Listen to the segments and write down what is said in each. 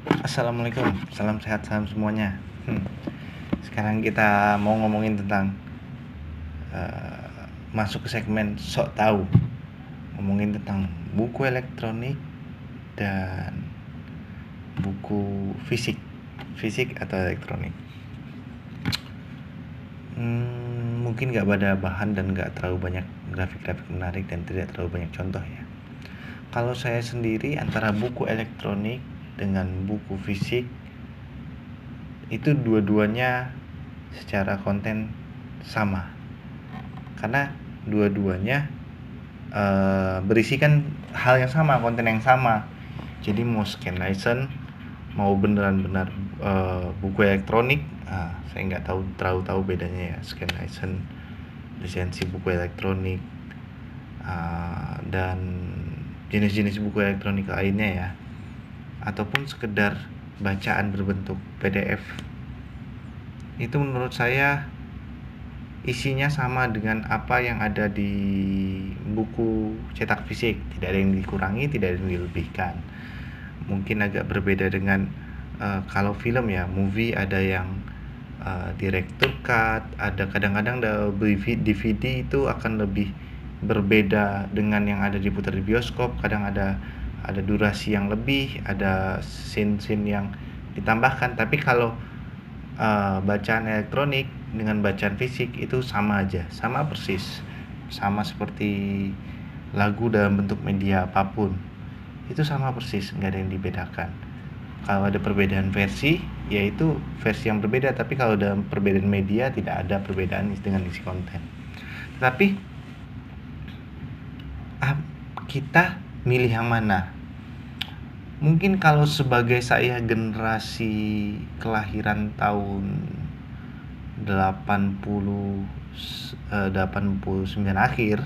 Assalamualaikum, salam sehat, salam semuanya. Sekarang kita mau ngomongin tentang masuk ke segmen sok tahu, ngomongin tentang buku elektronik dan buku fisik atau elektronik. Mungkin nggak pada bahan dan nggak terlalu banyak grafik-grafik menarik dan tidak terlalu banyak contoh ya. Kalau saya sendiri antara buku elektronik dengan buku fisik itu dua-duanya secara konten sama, karena dua-duanya berisikan hal yang sama, konten yang sama. Jadi mau scan license, mau beneran-benar buku elektronik, saya nggak terlalu tahu bedanya ya, scan license, lisensi buku elektronik, dan jenis-jenis buku elektronik lainnya ya, ataupun sekedar bacaan berbentuk PDF. Itu menurut saya isinya sama dengan apa yang ada di buku cetak fisik, tidak ada yang dikurangi, tidak ada yang dilebihkan. Mungkin agak berbeda dengan kalau film ya, movie ada yang director cut, ada kadang-kadang DVD itu akan lebih berbeda dengan yang ada diputar di bioskop. Kadang ada durasi yang lebih, ada scene-scene yang ditambahkan. Tapi kalau bacaan elektronik dengan bacaan fisik itu sama aja, sama persis, sama seperti lagu dalam bentuk media apapun, itu sama persis, nggak ada yang dibedakan. Kalau ada perbedaan versi, yaitu versi yang berbeda, tapi kalau dalam perbedaan media tidak ada perbedaan dengan isi konten. Tapi kita milih yang mana? Mungkin kalau sebagai saya generasi kelahiran tahun 89 akhir,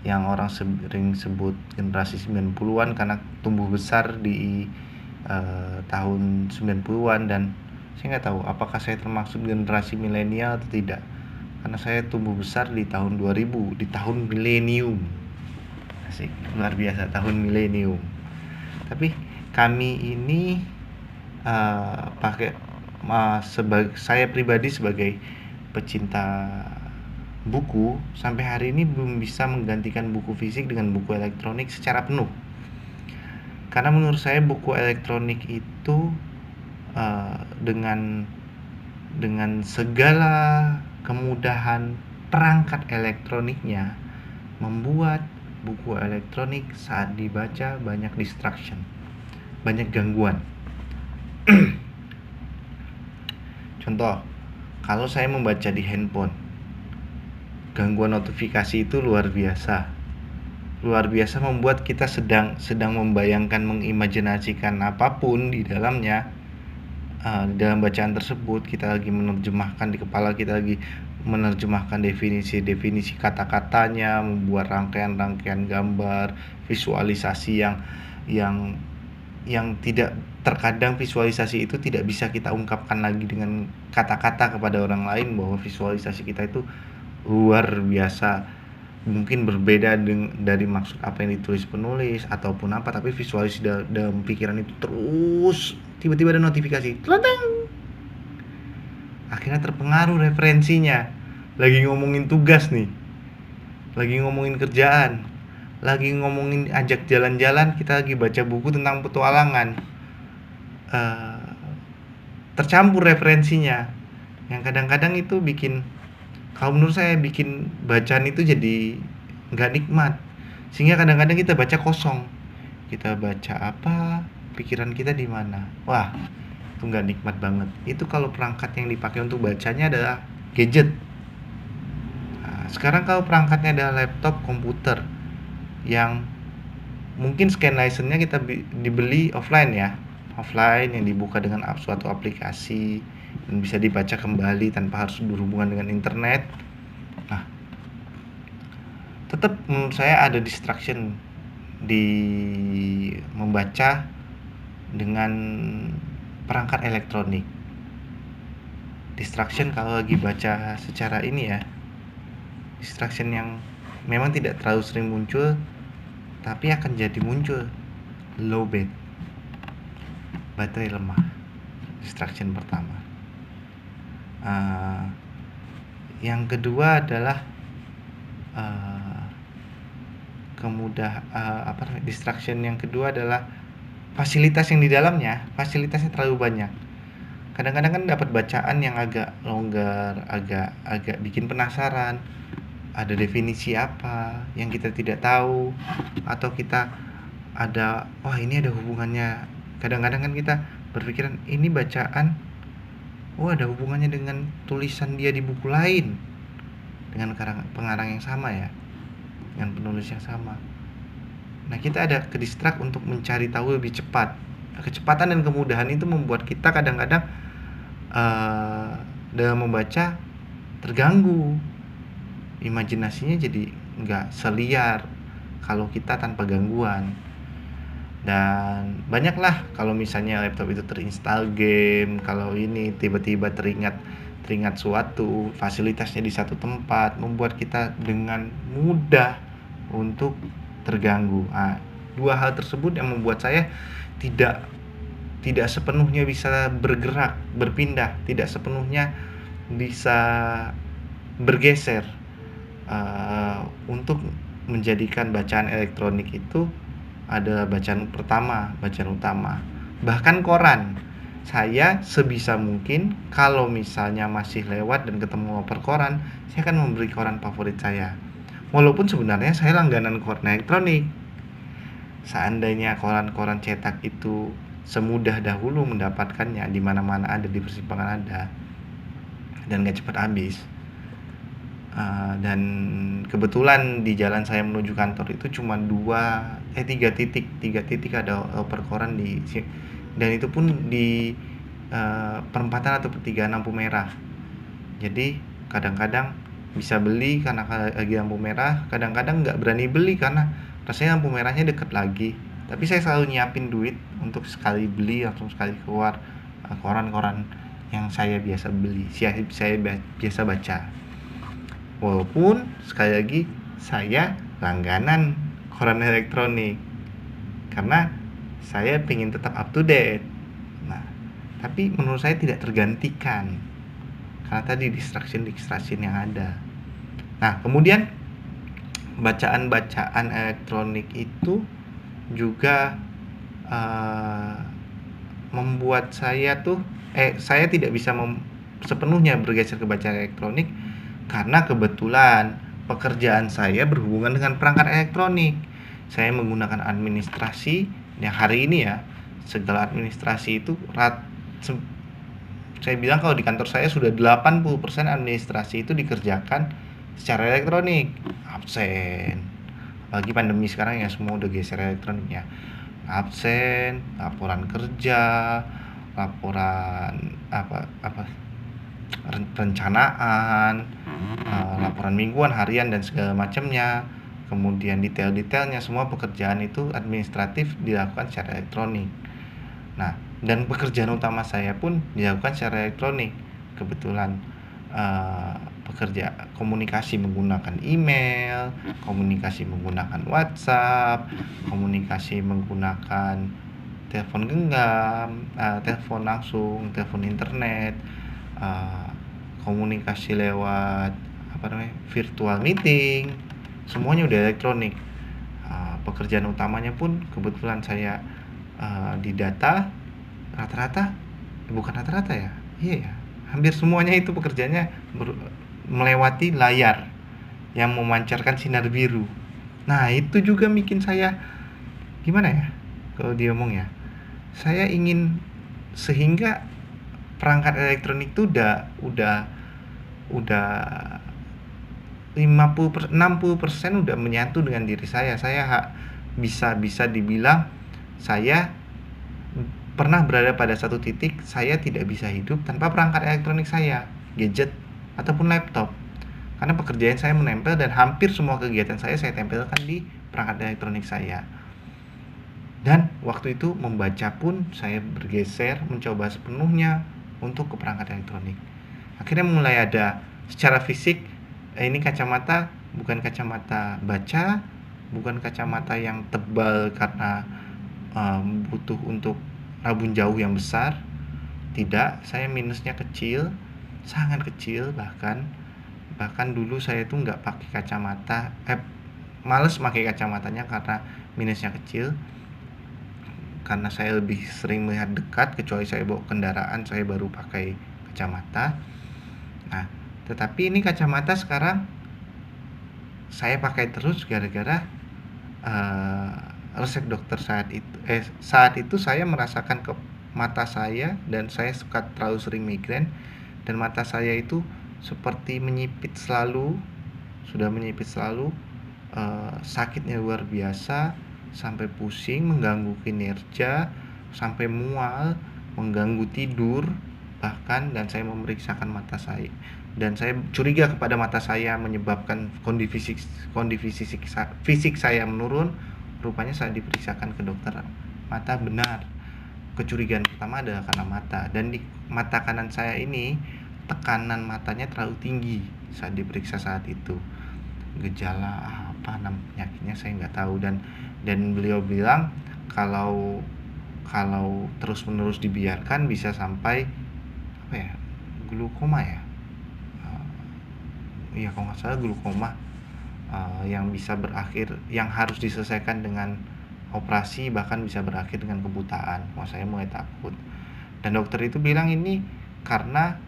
yang orang sering sebut generasi 90-an karena tumbuh besar di tahun 90-an, dan saya nggak tahu apakah saya termasuk generasi milenial atau tidak, karena saya tumbuh besar di tahun 2000, di tahun milenium. Asik, luar biasa, tahun milenium. Tapi kami ini saya pribadi sebagai pecinta buku, sampai hari ini belum bisa menggantikan buku fisik dengan buku elektronik secara penuh. Karena menurut saya buku elektronik itu dengan segala kemudahan perangkat elektroniknya, membuat buku elektronik saat dibaca banyak distraction, banyak gangguan. Contoh, kalau saya membaca di handphone, gangguan notifikasi itu luar biasa membuat kita sedang membayangkan, mengimajinasikan apapun di dalamnya. Di dalam bacaan tersebut kita lagi menerjemahkan, di kepala kita lagi menerjemahkan definisi kata-katanya, membuat rangkaian gambar, visualisasi yang tidak, terkadang visualisasi itu tidak bisa kita ungkapkan lagi dengan kata-kata kepada orang lain, bahwa visualisasi kita itu luar biasa, mungkin berbeda dari maksud apa yang ditulis penulis ataupun apa, tapi visualisasi dalam pikiran itu terus tiba-tiba ada notifikasi, telenteng. Akhirnya terpengaruh referensinya. Lagi ngomongin tugas nih, lagi ngomongin kerjaan, lagi ngomongin ajak jalan-jalan, kita lagi baca buku tentang petualangan, tercampur referensinya, yang kadang-kadang itu bikin, kalau menurut saya, bikin bacaan itu jadi nggak nikmat. Sehingga kadang-kadang kita baca kosong, kita baca apa, pikiran kita di mana. Wah, itu nggak nikmat banget. Itu kalau perangkat yang dipakai untuk bacanya adalah gadget. Nah, sekarang kalau perangkatnya adalah laptop, komputer, yang mungkin scan license-nya kita dibeli offline ya, offline, yang dibuka dengan suatu aplikasi dan bisa dibaca kembali tanpa harus berhubungan dengan internet. Nah, tetap menurut saya ada distraction di membaca dengan perangkat elektronik. Distraction kalau lagi baca secara ini ya, distraction yang memang tidak terlalu sering muncul, tapi akan jadi muncul, low bed. baterai lemah. Distraction pertama. Yang kedua adalah distraction yang kedua adalah fasilitas yang di dalamnya, fasilitasnya terlalu banyak. Kadang-kadang kan dapat bacaan yang agak longgar, agak bikin penasaran. Ada definisi apa yang kita tidak tahu, atau kita ini ada hubungannya. Kadang-kadang kan kita berpikiran ini bacaan, ada hubungannya dengan tulisan dia di buku lain, dengan pengarang yang sama ya, dengan penulis yang sama. Nah, kita ada kedistrak untuk mencari tahu lebih cepat. Kecepatan dan kemudahan itu membuat kita kadang-kadang dalam membaca terganggu. Imajinasinya jadi nggak seliar kalau kita tanpa gangguan. Dan banyaklah kalau misalnya laptop itu terinstall game, kalau ini tiba-tiba teringat suatu fasilitasnya di satu tempat, membuat kita dengan mudah untuk terganggu. Dua hal tersebut yang membuat saya tidak sepenuhnya bisa bergerak, berpindah, tidak sepenuhnya bisa bergeser untuk menjadikan bacaan elektronik itu adalah bacaan pertama, bacaan utama. Bahkan koran, saya sebisa mungkin kalau misalnya masih lewat dan ketemu loper koran, saya akan membeli koran favorit saya. Walaupun sebenarnya saya langganan koran elektronik. Seandainya koran-koran cetak itu semudah dahulu mendapatkannya, di mana-mana ada, di persimpangan ada, dan gak cepat habis. Dan kebetulan di jalan saya menuju kantor itu cuma 3 titik ada loper koran dan itu pun di perempatan atau pertigaan lampu merah. Jadi kadang-kadang bisa beli karena lagi lampu merah, kadang-kadang nggak berani beli karena rasanya lampu merahnya deket lagi. Tapi saya selalu nyiapin duit untuk sekali beli atau sekali keluar koran-koran yang saya biasa beli, saya biasa baca. Walaupun sekali lagi saya langganan koran elektronik karena saya pengen tetap up to date. Nah, tapi menurut saya tidak tergantikan karena tadi distraction yang ada. Nah, kemudian bacaan elektronik itu juga membuat saya tidak bisa sepenuhnya bergeser ke bacaan elektronik karena kebetulan pekerjaan saya berhubungan dengan perangkat elektronik. Saya menggunakan administrasi yang hari ini ya, segala administrasi itu saya bilang kalau di kantor saya sudah 80% administrasi itu dikerjakan secara elektronik. Absen, apalagi pandemi sekarang ya, semua udah geser elektronik ya. Absen, laporan kerja, laporan rencanaan, laporan mingguan, harian, dan segala macamnya. Kemudian detail-detailnya, semua pekerjaan itu administratif dilakukan secara elektronik. Nah, dan pekerjaan utama saya pun dilakukan secara elektronik. Kebetulan komunikasi menggunakan email, komunikasi menggunakan WhatsApp, komunikasi menggunakan telepon genggam, telepon langsung, telepon internet, komunikasi lewat virtual meeting, semuanya udah elektronik. Pekerjaan utamanya pun kebetulan saya di data, hampir semuanya itu pekerjaannya melewati layar yang memancarkan sinar biru. Nah, itu juga bikin saya gimana ya kalau diomong ya, saya ingin sehingga perangkat elektronik itu udah 60% udah menyatu dengan diri saya. Saya bisa dibilang saya pernah berada pada satu titik saya tidak bisa hidup tanpa perangkat elektronik saya, gadget ataupun laptop. Karena pekerjaan saya menempel dan hampir semua kegiatan saya tempelkan di perangkat elektronik saya. Dan waktu itu membaca pun saya bergeser mencoba sepenuhnya untuk ke perangkat elektronik. Akhirnya mulai ada secara fisik, ini kacamata bukan kacamata baca, bukan kacamata yang tebal karena butuh untuk rabun jauh yang besar. Tidak, saya minusnya kecil, sangat kecil. Bahkan dulu saya tuh nggak pakai kacamata, males pakai kacamatanya karena minusnya kecil. Karena saya lebih sering melihat dekat, kecuali saya bawa kendaraan, saya baru pakai kacamata. Nah, tetapi ini kacamata sekarang saya pakai terus gara-gara resep dokter saat itu saya merasakan ke mata saya, dan saya suka terlalu sering migrain, dan mata saya itu seperti menyipit selalu, sakitnya luar biasa, sampai pusing, mengganggu kinerja, sampai mual, mengganggu tidur bahkan. Dan saya memeriksakan mata saya, dan saya curiga kepada mata saya menyebabkan kondisi fisik saya menurun. Rupanya saya diperiksakan ke dokter mata, benar. Kecurigaan pertama adalah karena mata, dan di mata kanan saya ini tekanan matanya terlalu tinggi saat diperiksa saat itu. Gejala apa penyakitnya saya nggak tahu, dan beliau bilang kalau terus menerus dibiarkan bisa sampai glukoma ya, iya kalau nggak salah glukoma, yang bisa berakhir, yang harus diselesaikan dengan operasi, bahkan bisa berakhir dengan kebutaan. Saya mulai takut, dan dokter itu bilang ini karena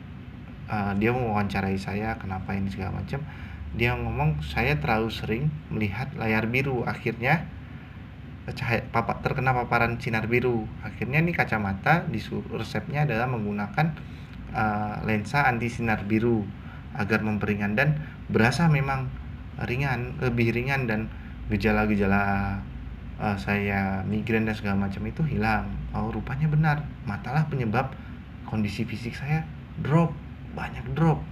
dia mewawancarai saya, kenapa ini segala macam. Dia ngomong saya terlalu sering melihat layar biru, akhirnya terkena paparan sinar biru. Akhirnya nih kacamata resepnya adalah menggunakan lensa anti sinar biru agar memperingan, dan berasa memang lebih ringan, dan gejala-gejala saya migrain dan segala macam itu hilang. Rupanya benar, matalah penyebab kondisi fisik saya banyak drop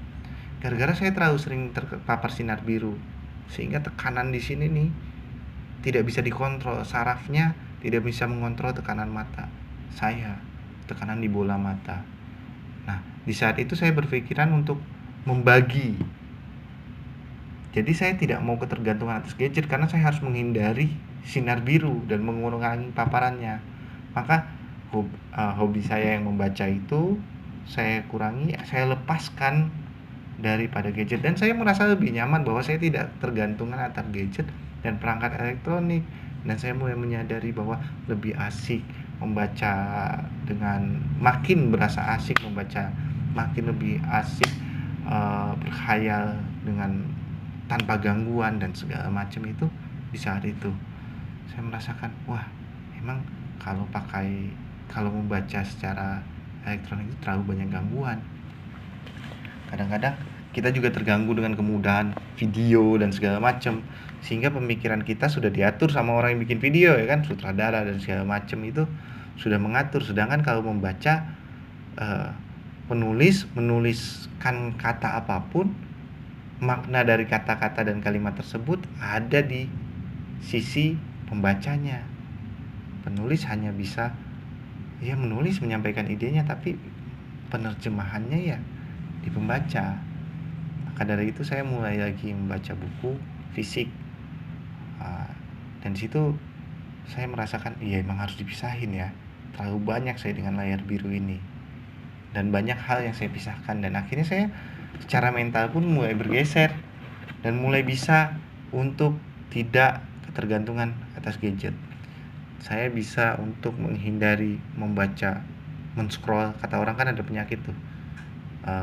gara-gara saya terlalu sering terpapar sinar biru, sehingga tekanan di sini nih tidak bisa dikontrol, sarafnya tidak bisa mengontrol tekanan mata saya, tekanan di bola mata. Nah, di saat itu saya berpikiran untuk membagi. Jadi saya tidak mau ketergantungan atas gadget, karena saya harus menghindari sinar biru dan mengurangi paparannya. Maka hobi saya yang membaca itu saya kurangi, saya lepaskan daripada gadget, dan saya merasa lebih nyaman bahwa saya tidak tergantungan atas gadget dan perangkat elektronik. Dan saya mulai menyadari bahwa lebih asik membaca, dengan makin berasa asik membaca, makin lebih asik berkhayal dengan tanpa gangguan dan segala macam. Itu di saat itu saya merasakan, wah emang kalau membaca secara elektronik itu terlalu banyak gangguan. Kadang-kadang kita juga terganggu dengan kemudahan video dan segala macam, sehingga pemikiran kita sudah diatur sama orang yang bikin video, ya kan, sutradara dan segala macam itu sudah mengatur. Sedangkan kalau membaca, menuliskan kata apapun, makna dari kata-kata dan kalimat tersebut ada di sisi pembacanya. Penulis hanya bisa menulis, menyampaikan idenya, tapi penerjemahannya ya di pembaca. Maka dari itu saya mulai lagi membaca buku fisik, dan disitu saya merasakan emang harus dipisahin ya, terlalu banyak saya dengan layar biru ini, dan banyak hal yang saya pisahkan. Dan akhirnya saya secara mental pun mulai bergeser, dan mulai bisa untuk tidak ketergantungan atas gadget. Saya bisa untuk menghindari membaca, men-scroll. Kata orang kan ada penyakit tuh,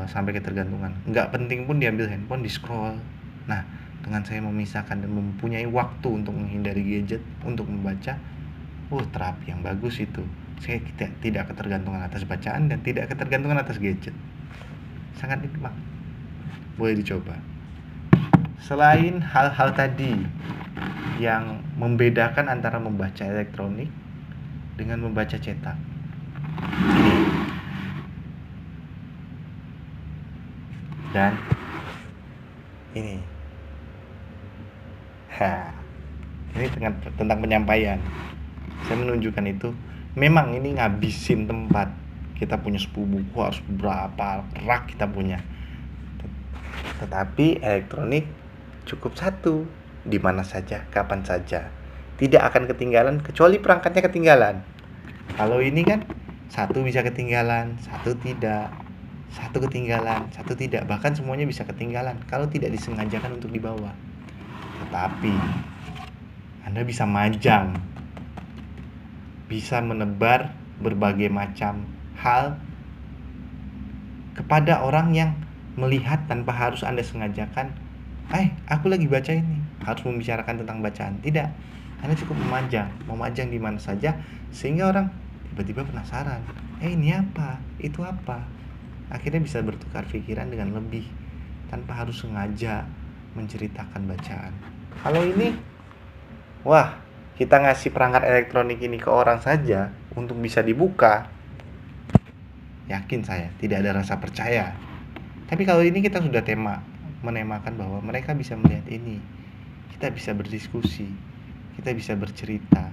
sampai ketergantungan. Nggak penting pun diambil handphone, di-scroll. Nah, dengan saya memisahkan dan mempunyai waktu untuk menghindari gadget, untuk membaca, terapi yang bagus itu. Saya tidak ketergantungan atas bacaan dan tidak ketergantungan atas gadget. Sangat nikmat. Boleh dicoba. Selain hal-hal tadi yang membedakan antara membaca elektronik dengan membaca cetak, dan ini tentang penyampaian, saya menunjukkan itu memang ini ngabisin tempat. Kita punya 10 buku, harus berapa rak kita punya. Tetapi elektronik cukup satu, di mana saja, kapan saja, tidak akan ketinggalan kecuali perangkatnya ketinggalan. Kalau ini kan Satu bisa ketinggalan, satu tidak. Satu ketinggalan, satu tidak. Bahkan semuanya bisa ketinggalan kalau tidak disengajakan untuk dibawa. Tetapi Anda bisa majang, bisa menebar berbagai macam hal kepada orang yang melihat tanpa harus Anda sengajakan. Aku lagi baca ini, harus membicarakan tentang bacaan. Tidak, Anda cukup memajang di mana saja, sehingga orang tiba-tiba penasaran. Ini apa? Itu apa? Akhirnya bisa bertukar pikiran dengan lebih, tanpa harus sengaja menceritakan bacaan. Kalau ini, wah, kita ngasih perangkat elektronik ini ke orang saja untuk bisa dibuka, yakin saya tidak ada rasa percaya. Tapi kalau ini kita sudah menemakan bahwa mereka bisa melihat ini, kita bisa berdiskusi, kita bisa bercerita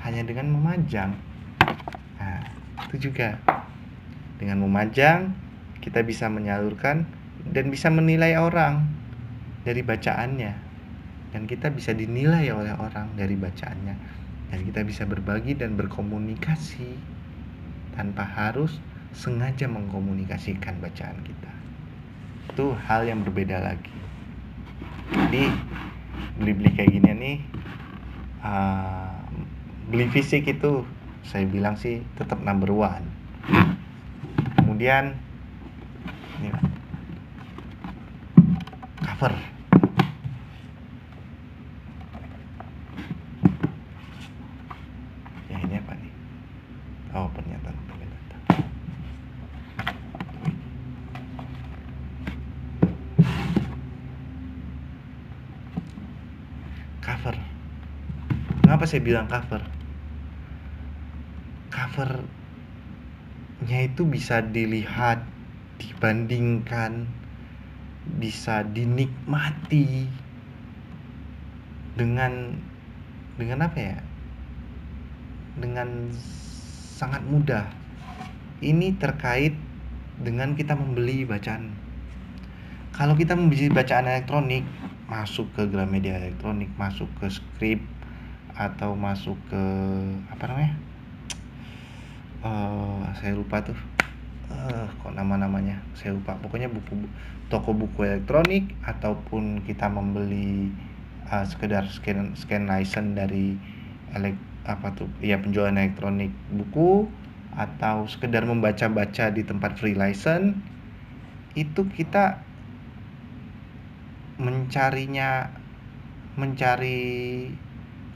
hanya dengan memajang. Nah, itu juga dengan memajang kita bisa menyalurkan dan bisa menilai orang dari bacaannya, dan kita bisa dinilai oleh orang dari bacaannya, dan kita bisa berbagi dan berkomunikasi tanpa harus sengaja mengkomunikasikan bacaan kita. Itu hal yang berbeda lagi. Jadi beli kayak gini nih, beli fisik itu saya bilang sih tetap number one. Kemudian ini cover. Ya ini apa nih? Oh, pernyataan. Cover. Kenapa saya bilang cover? Covernya itu bisa dilihat, dibandingkan, bisa dinikmati dengan apa ya? Dengan sangat mudah. Ini terkait dengan kita membeli bacaan. Kalau kita membeli bacaan elektronik, masuk ke Gramedia elektronik, masuk ke Script, atau masuk ke apa namanya? Saya lupa tuh. Kok namanya saya lupa. Pokoknya toko buku elektronik, ataupun kita membeli sekedar scan license dari penjualan elektronik buku, atau sekedar membaca-baca di tempat free license, itu kita mencari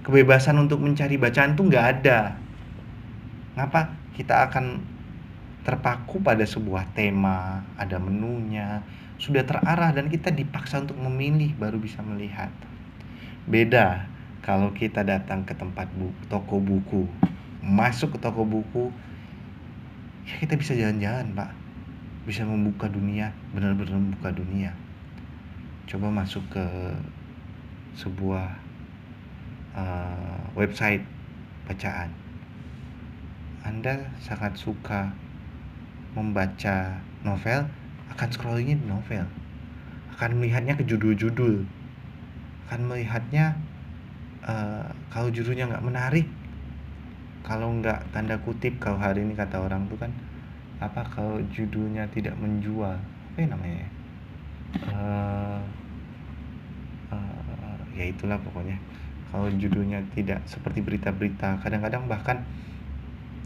kebebasan untuk mencari bacaan tuh nggak ada. Ngapa? Kita akan terpaku pada sebuah tema, ada menunya, sudah terarah, dan kita dipaksa untuk memilih baru bisa melihat. Beda kalau kita datang ke tempat toko buku, masuk ke toko buku, ya kita bisa jalan-jalan, Pak. Bisa membuka dunia, benar-benar membuka dunia. Coba masuk ke sebuah website bacaan. Anda sangat suka membaca novel, akan scrollingnya di novel, akan melihatnya ke judul-judul, akan melihatnya kalau judulnya nggak menarik, kalau nggak tanda kutip, kalau hari ini kata orang tuh kan kalau judulnya tidak menjual, apa ya namanya, ya itulah pokoknya. Kalau judulnya tidak seperti berita-berita, kadang-kadang bahkan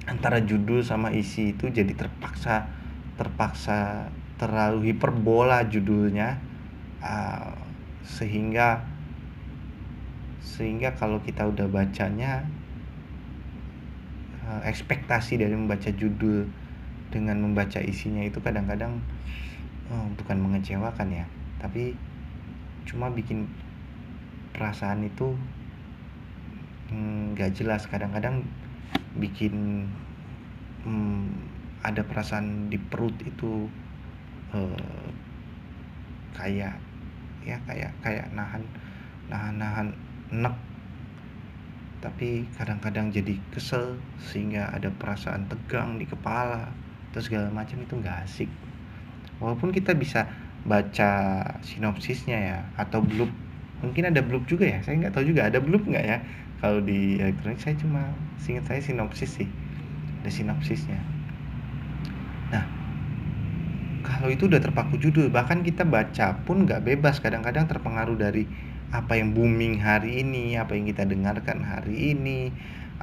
antara judul sama isi itu jadi terpaksa terlalu hiperbola judulnya, sehingga kalau kita udah bacanya, ekspektasi dari membaca judul dengan membaca isinya itu kadang-kadang bukan mengecewakan ya, tapi cuma bikin perasaan itu nggak jelas. Kadang-kadang bikin ada perasaan di perut itu kayak nahan enek, tapi kadang-kadang jadi kesel sehingga ada perasaan tegang di kepala terus segala macam. Itu nggak asik. Walaupun kita bisa baca sinopsisnya ya, atau blurb, mungkin ada blurb juga ya, saya nggak tahu juga ada blurb nggak ya. Kalau di elektronik saya cuma seingat saya sinopsis sih. ada sinopsisnya. Nah, kalau itu udah terpaku judul, bahkan kita baca pun nggak bebas, kadang-kadang terpengaruh dari apa yang booming hari ini, apa yang kita dengarkan hari ini,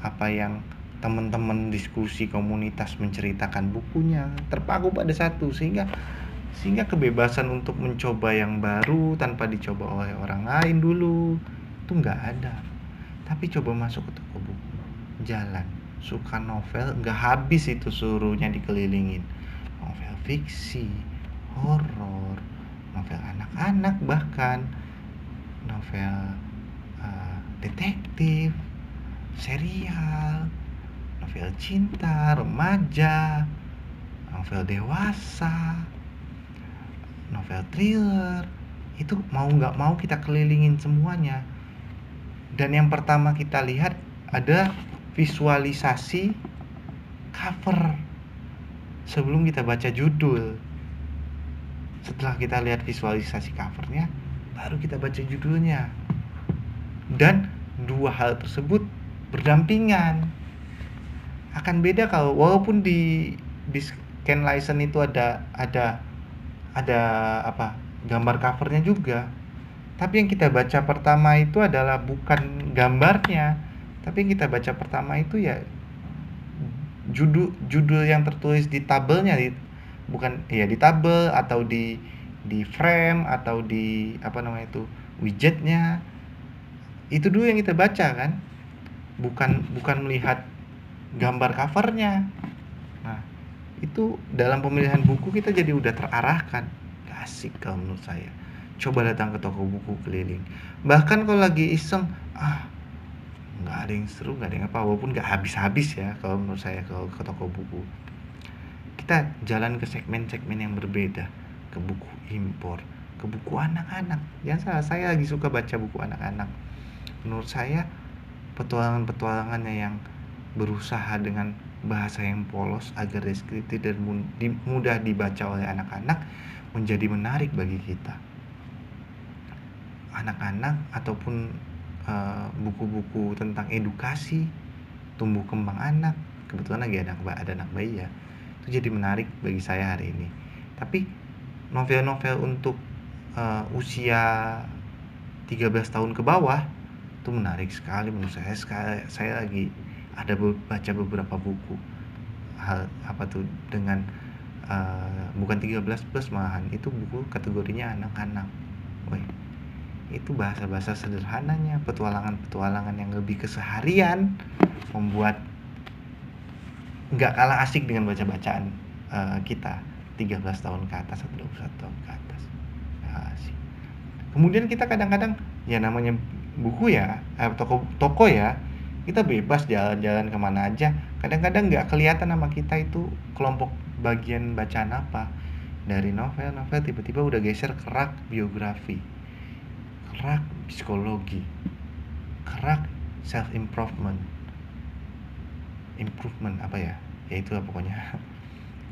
apa yang teman-teman diskusi komunitas menceritakan bukunya, terpaku pada satu, sehingga kebebasan untuk mencoba yang baru tanpa dicoba oleh orang lain dulu itu nggak ada. Tapi coba masuk ke toko buku, jalan, suka novel, nggak habis itu suruhnya dikelilingin. Novel fiksi, horor, novel anak-anak, bahkan novel detektif, serial, novel cinta, remaja, novel dewasa, novel thriller. Itu mau nggak mau kita kelilingin semuanya. Dan yang pertama kita lihat ada visualisasi cover sebelum kita baca judul. Setelah kita lihat visualisasi covernya, baru kita baca judulnya. Dan dua hal tersebut berdampingan. Akan beda kalau walaupun di scan license itu ada apa, gambar covernya juga. Tapi yang kita baca pertama itu adalah bukan gambarnya, tapi yang kita baca pertama itu ya judul yang tertulis di tabelnya, bukan ya di tabel atau di frame atau di apa namanya itu widgetnya. Itu dulu yang kita baca kan, bukan melihat gambar covernya. Nah, itu dalam pemilihan buku kita jadi udah terarahkan. Asik kalau menurut saya. Coba datang ke toko buku keliling. Bahkan kalau lagi iseng, nggak ada yang seru, nggak ada yang apa, walaupun nggak habis-habis ya kalau menurut saya kalau ke toko buku. Kita jalan ke segmen-segmen yang berbeda, ke buku impor, ke buku anak-anak. Yang saya lagi suka baca buku anak-anak. Menurut saya petualangan-petualangannya yang berusaha dengan bahasa yang polos agar deskriptif dan mudah dibaca oleh anak-anak menjadi menarik bagi kita. Anak-anak ataupun buku-buku tentang edukasi, tumbuh kembang anak, kebetulan lagi ada anak bayi ya, itu jadi menarik bagi saya hari ini. Tapi novel-novel untuk usia 13 tahun ke bawah itu menarik sekali menurut saya. Saya lagi ada baca beberapa buku hal apa tuh dengan bukan 13 plus malahan, itu buku kategorinya anak-anak. Itu bahasa-bahasa sederhananya, petualangan-petualangan yang lebih keseharian, membuat nggak kalah asik dengan baca-bacaan kita 13 tahun ke atas atau 21 tahun ke atas. Asik. Kemudian kita kadang-kadang ya namanya buku ya, toko ya, kita bebas jalan-jalan kemana aja. Kadang-kadang nggak kelihatan sama kita itu kelompok bagian bacaan apa. Dari novel tiba-tiba udah geser ke rak biografi, kerak psikologi, kerak self improvement apa ya itu lah pokoknya.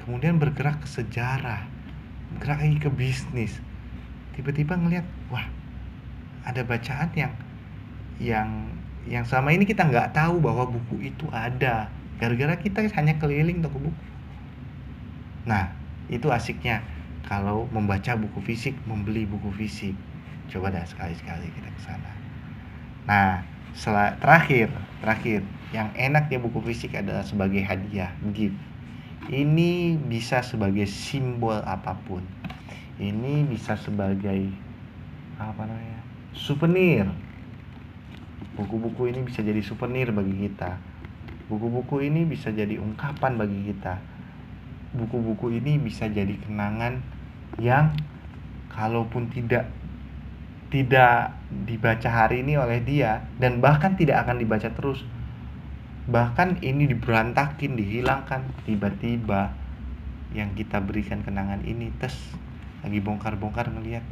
Kemudian bergerak ke sejarah, bergerak lagi ke bisnis. Tiba-tiba ngelihat, wah, ada bacaan yang selama ini kita nggak tahu bahwa buku itu ada, gara-gara kita hanya keliling toko buku. Nah, itu asiknya kalau membaca buku fisik, membeli buku fisik. Coba dah sekali-sekali kita ke sana. Nah, terakhir yang enaknya buku fisik adalah sebagai hadiah, gift. Ini bisa sebagai simbol apapun. Ini bisa sebagai souvenir. Buku-buku ini bisa jadi souvenir bagi kita. Buku-buku ini bisa jadi ungkapan bagi kita. Buku-buku ini bisa jadi kenangan yang kalaupun tidak dibaca hari ini oleh dia, dan bahkan tidak akan dibaca terus, bahkan ini diberantakin, dihilangkan, tiba-tiba yang kita berikan kenangan ini lagi bongkar-bongkar ngelihat,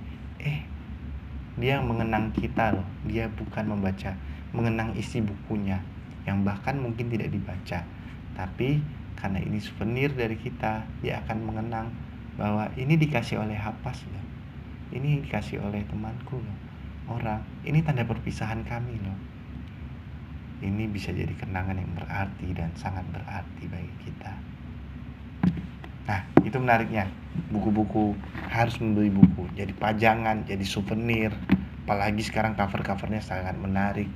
dia mengenang kita loh. Dia bukan mengenang isi bukunya yang bahkan mungkin tidak dibaca, tapi karena ini souvenir dari kita, dia akan mengenang bahwa ini dikasih oleh Hapas loh, ini dikasih oleh temanku loh, ini tanda perpisahan kami loh. ini bisa jadi kenangan yang berarti dan sangat berarti bagi kita. Nah, itu menariknya. Buku-buku, harus membeli buku. Jadi pajangan, jadi souvenir. Apalagi sekarang cover-covernya sangat menarik.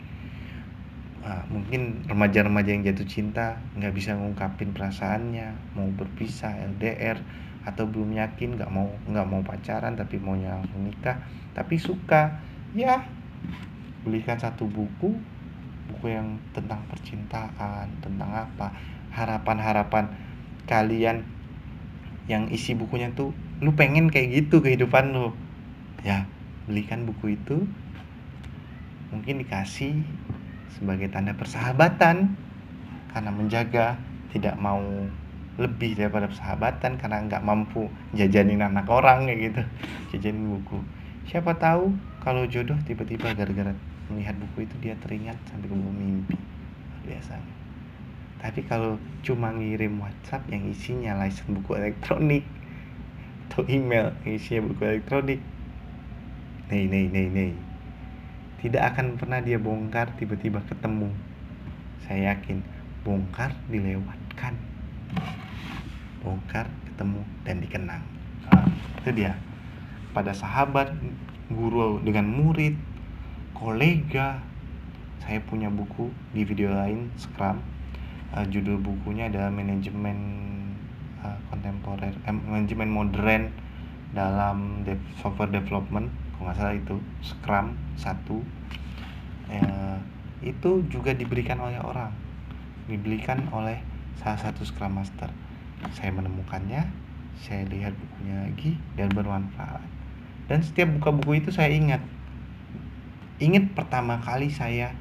Mungkin remaja-remaja yang jatuh cinta nggak bisa ngungkapin perasaannya, mau berpisah, LDR, atau belum yakin, nggak mau pacaran tapi maunya langsung nikah, tapi suka, ya belikan satu buku yang tentang percintaan, tentang apa, harapan-harapan kalian, yang isi bukunya tuh lu pengen kayak gitu kehidupan lu, ya belikan buku itu. Mungkin dikasih sebagai tanda persahabatan, karena menjaga, tidak mau lebih daripada persahabatan, karena nggak mampu jajanin anak orang kayak gitu, jajanin buku. Siapa tahu kalau jodoh tiba-tiba gara-gara melihat buku itu dia teringat sampai ke mimpi, biasanya. Tapi kalau cuma ngirim WhatsApp yang isinya license buku elektronik, atau email yang isinya buku elektronik, nih, tidak akan pernah dia bongkar tiba-tiba ketemu. Saya yakin bongkar dilewatkan, bongkar ketemu dan dikenang. Itu dia. Pada sahabat, guru dengan murid, kolega. Saya punya buku di video lain, Scrum. Judul bukunya adalah manajemen kontemporer, manajemen modern dalam software development, kalau nggak salah itu Scrum 1. Itu juga diberikan oleh salah satu Scrum Master. Saya menemukannya, saya lihat bukunya lagi dan bermanfaat. Dan setiap buka buku itu saya ingat pertama kali saya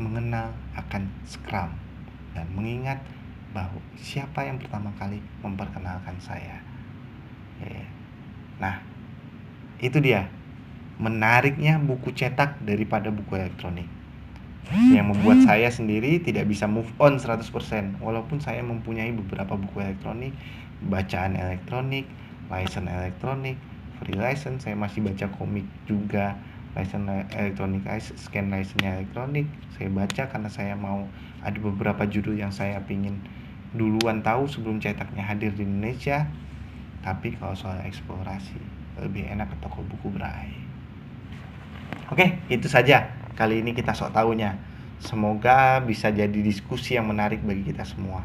mengenal akan Scrum, dan mengingat bahwa siapa yang pertama kali memperkenalkan saya. Nah, itu dia menariknya buku cetak daripada buku elektronik, yang membuat saya sendiri tidak bisa move on 100%. Walaupun saya mempunyai beberapa buku elektronik, bacaan elektronik, license elektronik, free license, saya masih baca komik juga, license elektronik, scan license-nya elektronik, saya baca karena saya mau, ada beberapa judul yang saya pingin duluan tahu sebelum cetaknya hadir di Indonesia. Tapi kalau soal eksplorasi, lebih enak ke toko buku Braille. Oke, itu saja kali ini kita sok taunya. Semoga bisa jadi diskusi yang menarik bagi kita semua.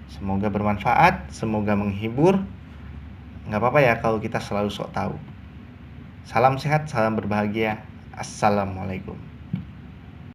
Semoga bermanfaat, semoga menghibur. Nggak apa-apa ya kalau kita selalu sok tahu. Salam sehat, salam berbahagia. Assalamualaikum.